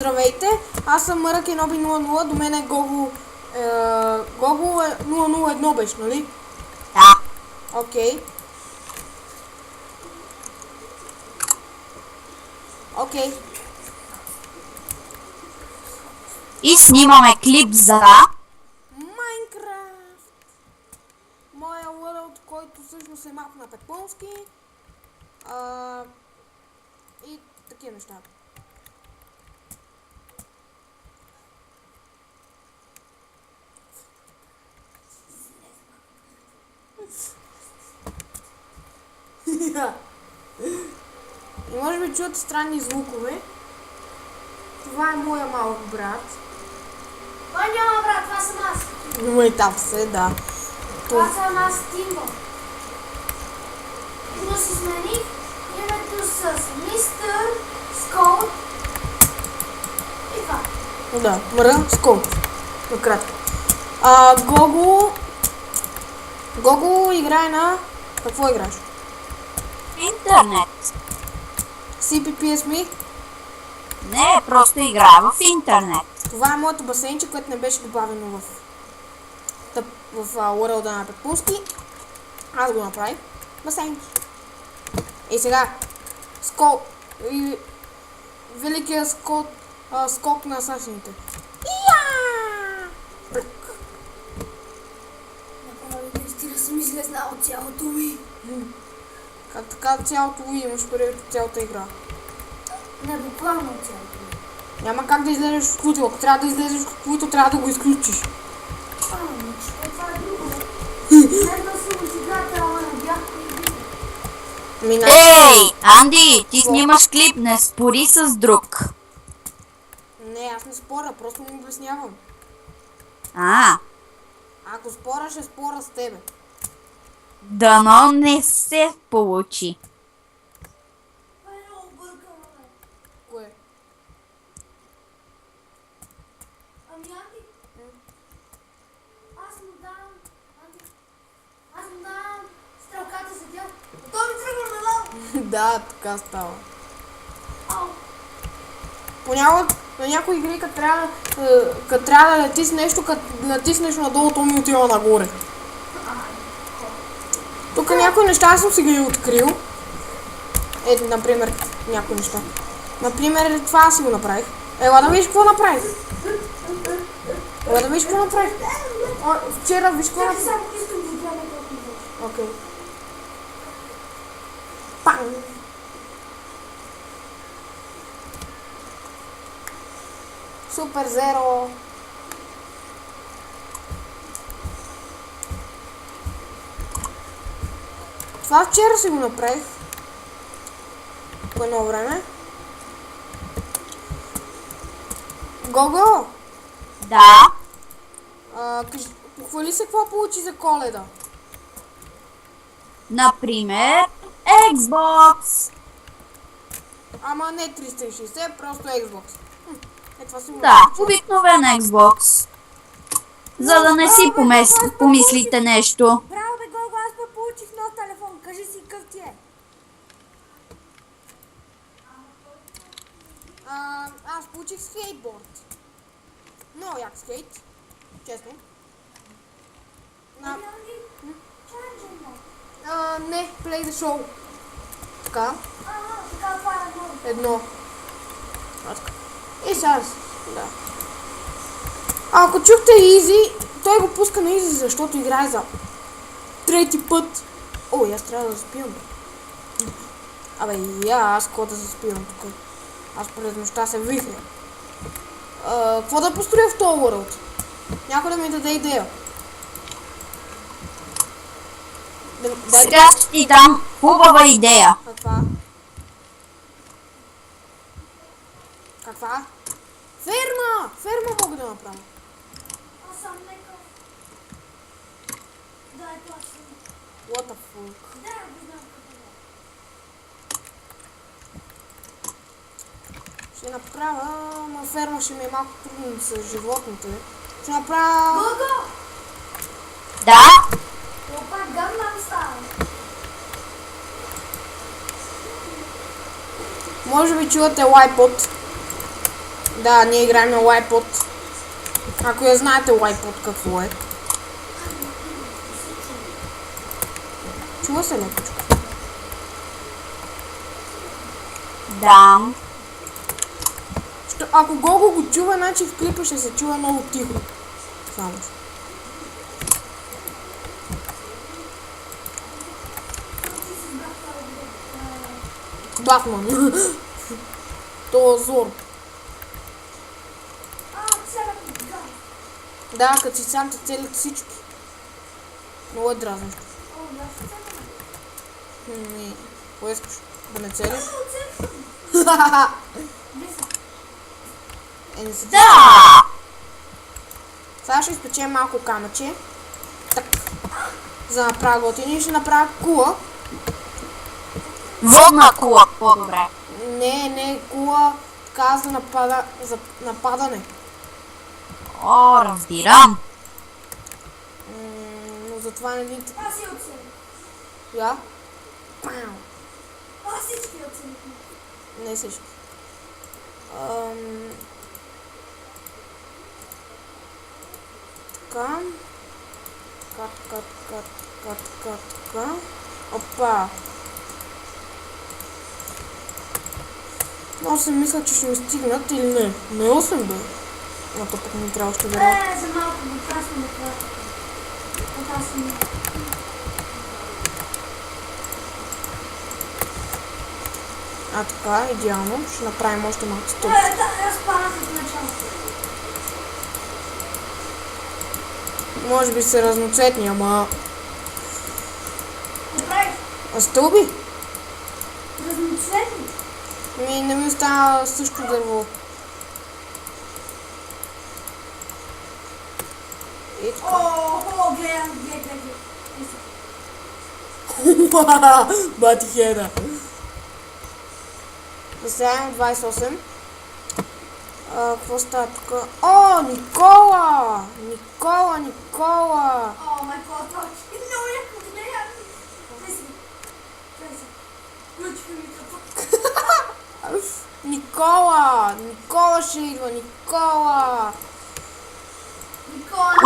Здравейте, аз съм Мърък Еноби 00, до мен е Гого. Гого е 001 беше, нали? Да. Окей. Окей. И снимаме клип за Майнкрафт! Моя world, който всъщност е мап на Петлонски. И такива неща. И може би чуете странни звукове. Това е моя малък брат. Той няма брат, това съм аз. Майтап се, да. Това съм аз, Тимбо. Но си смених името с Мистер Скоут. И това. Да, Мръ Скоут. Накратко. Гого играе на... Какво играеш? интернет. CPPSME? Не, просто игра в интернет. Това е моето басейнче, което не беше добавено в World на Петлунски. Аз го направих. Басейн. И сега. Великия скок на асасините. Направо наистина съм излезнал от цялото ми. Как така цялото ви имаш преди цялата игра? Не, буквално от цялото ми. Няма как да излезеш от куито. Ако трябва да излезеш от куито, трябва да го изключиш. Това е друго. Следва съм от играта, ама не бях преди. Ей, Анди, ти снимаш клип, не спори с друг. Не, аз не споря, просто му обяснявам. Ако спора, ще спора с тебе. Дано не се получи. Това е много бъркано, бе. Кое? Ами, Анди, аз му давам стрелката за дял. Той ми тръгва надолу. Да, така става. Ау. Понякога на някои игри, като трябва да летиш нещо, като натиснеш надолу, то ми отива нагоре. Тук някои неща аз съм си ги открил. Например, някои неща. Например, това аз си го направих. Ела да видиш какво направих. Вчера виж какво направих. Само искам да гледам колко ми беше. Окей. Пам! Супер зеро! Това вчера си го направих. По едно време. Гого! Да. Похвали се какво получи за Коледа. Например, Xbox. Ама не 360, просто Xbox. Това си го Да, обикновен Xbox. За да не си помислите нещо. Браво, бе, Гого, аз пък получих нов телефон. Кажи си какъв ти е. Аз получих скейтборд. Много як скейт. Честно. Ами, Анди, чанджен мод. Не, play the show. Така. Така, това е едно. Едно. И сега. Да. Ако чухте Изи, той го пуска на Изи, защото играе за трети път. О, аз трябва да заспивам. Абе, аз какво да заспивам тук? Аз през нощта се вихря. Какво да построя в този world? Някой да ми даде идея. Сега ще ти дам хубава идея. Каква? Каква? Ферма! Ферма мога да направя. Аз съм нека. Да, е точно. What the fuck? Да, го знам какво е. Ще направя, на ферма ще ми е малко трудно с животните. Ще направя... Гого! Да? Опа, гъмнам става. Може би чувате лайпот. Да, ние играем на iPod. Ако я знаете iPod какво е. Чува се лекочко. Да. Ако Гого го чува, значи в клипа ще се чува много тихо. Само че. Батман. То е Зор. Да, като си сам те целят всички. Много е дразнещо. Не, кое искаш? Да не целиш? Не си. Да! Сега ще изпечем малко камъче. Так. За да направя готини и ще направя кула. Водна кула, по-добре. Не, кула така за нападане. О, разбирам. Но затова не ви... Аз си оценя. Я? Аз всички оценихме. Не всички. Така. Кат. Опа. Много се мисля, че ще ми стигнат или не. Не 8 бе. Но то пък ми трябва още да работи. За малко ми прасна на това. А така, идеално. Ще направим още малко стъпки. Аз спанах в началото. Може би са разноцветни, ама... Направих Стълби? разноцветни. Не ми остана също дърво. И така. О, гледам. Бати хена. Сега имам 28. Какво става тук? О, Никола! Никола! О, май гот, много яко гледам. Включиха ми като. Никола ще идва, Никола!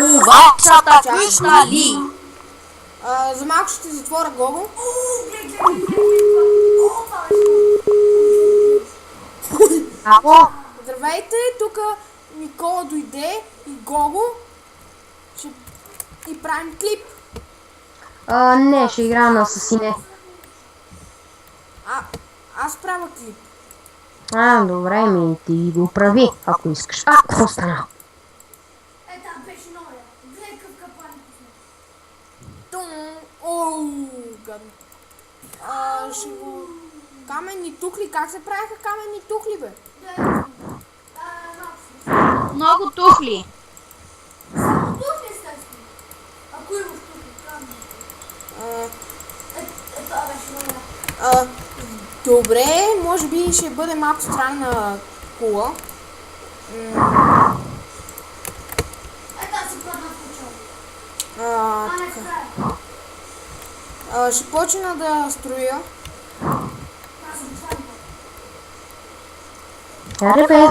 Увачата къща ли? За малко ще затворя Гого. Ало? Здравейте, тук Никола дойде и Гого. И правим клип. Не, ще играя на Асасине. Аз правя клип. Добре, ти го прави, ако искаш. Какво стана? Там беше много. Гледай къв капан. Гадно. Ще го... Каменни тухли, как се правиха каменни тухли, бе? Много тухли. Само тухли естествено. Ако имаш тухли, камни. Това беше много. Добре, може би ще бъде малко странна кула. Аз си падна в начало. Не в края. Ще почна да строя. Аз съм това Аре бе,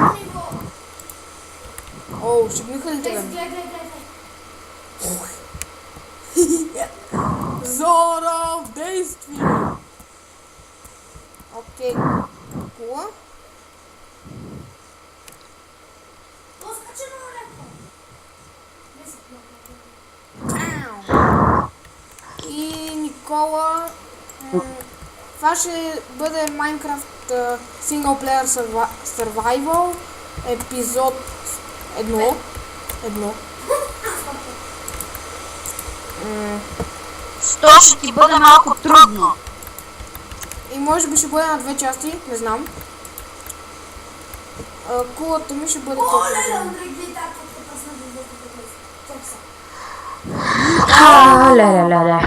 О, шибниха ли тебе? гледай. Зора в действие! Окей, кула. Оскача много леко. И Никола. Това ще бъде Minecraft Single Player Survival епизод 1. Сто ще ти бъде малко трудно. И може би ще бъде на 2 части, не знам. Кулата ми ще бъде толкова. леле.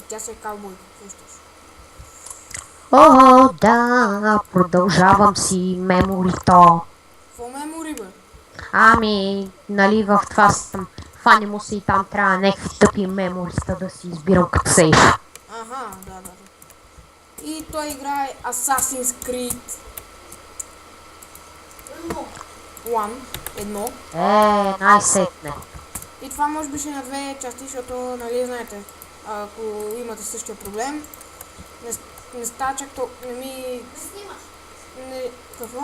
Тя се е каубой. Виждаш. О, да, продължавам си меморито. Какво мемори, бе? Нали в това съм. Фани му се и там трябва някакви тъпи мемориста да си избирам като сейф. Аха, да. И той играе Assassin's Creed едно. Най-сетне. И това може би ще на две части, защото, нали, знаете, ако имате същия проблем, не става чак то, не ми... Не снимаш. Не... Какво?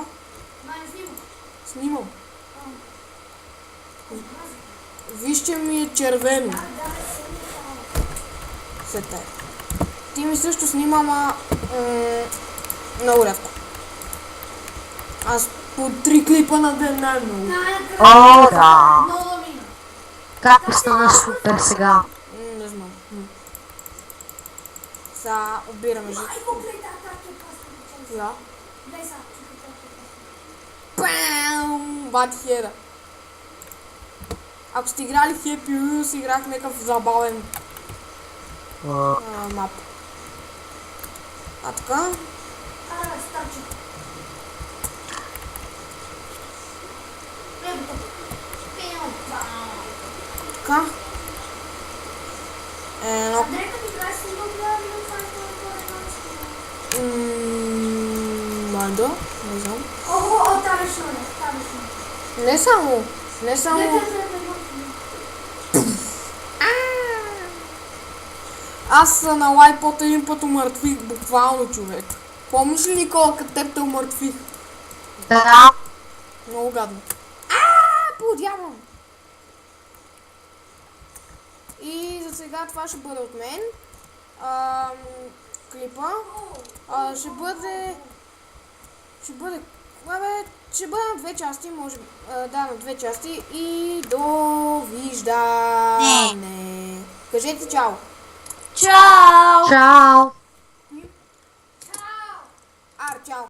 Май не снимаш. Снимам. Вижте ми е червено. Сете. Ти ми също снимам, много рядко. Аз по 3 клипа на ден най-много. О, да. Много да мина. Как ми стана супер сега? Не знам. Сега обираме жи. Ай, го гледай, как е просто. Да. Гледай сега, чукай как е просто. Пам! Бати хеда. Ако сте играли в Happy Wheels, играх някакъв забавен мап. А така? Аре, старче. Ето, пеем. Така? Едно... Андрей, като играе си го гледа, но това е Манда? Не знам. О, там е шоне, там е шоне. Не само. Не само... Аз на лайпота един път умъртвих, буквално, човек. Помниш ли, Никола, като теб те умъртвих? Да. Много гадно. Подявам! И за сега това ще бъде от мен. Клипа. Ще бъде... Ще бъде на две части, може би. Да, на две части. И довиждане. Кажете чао. Чао! Чао. Чао.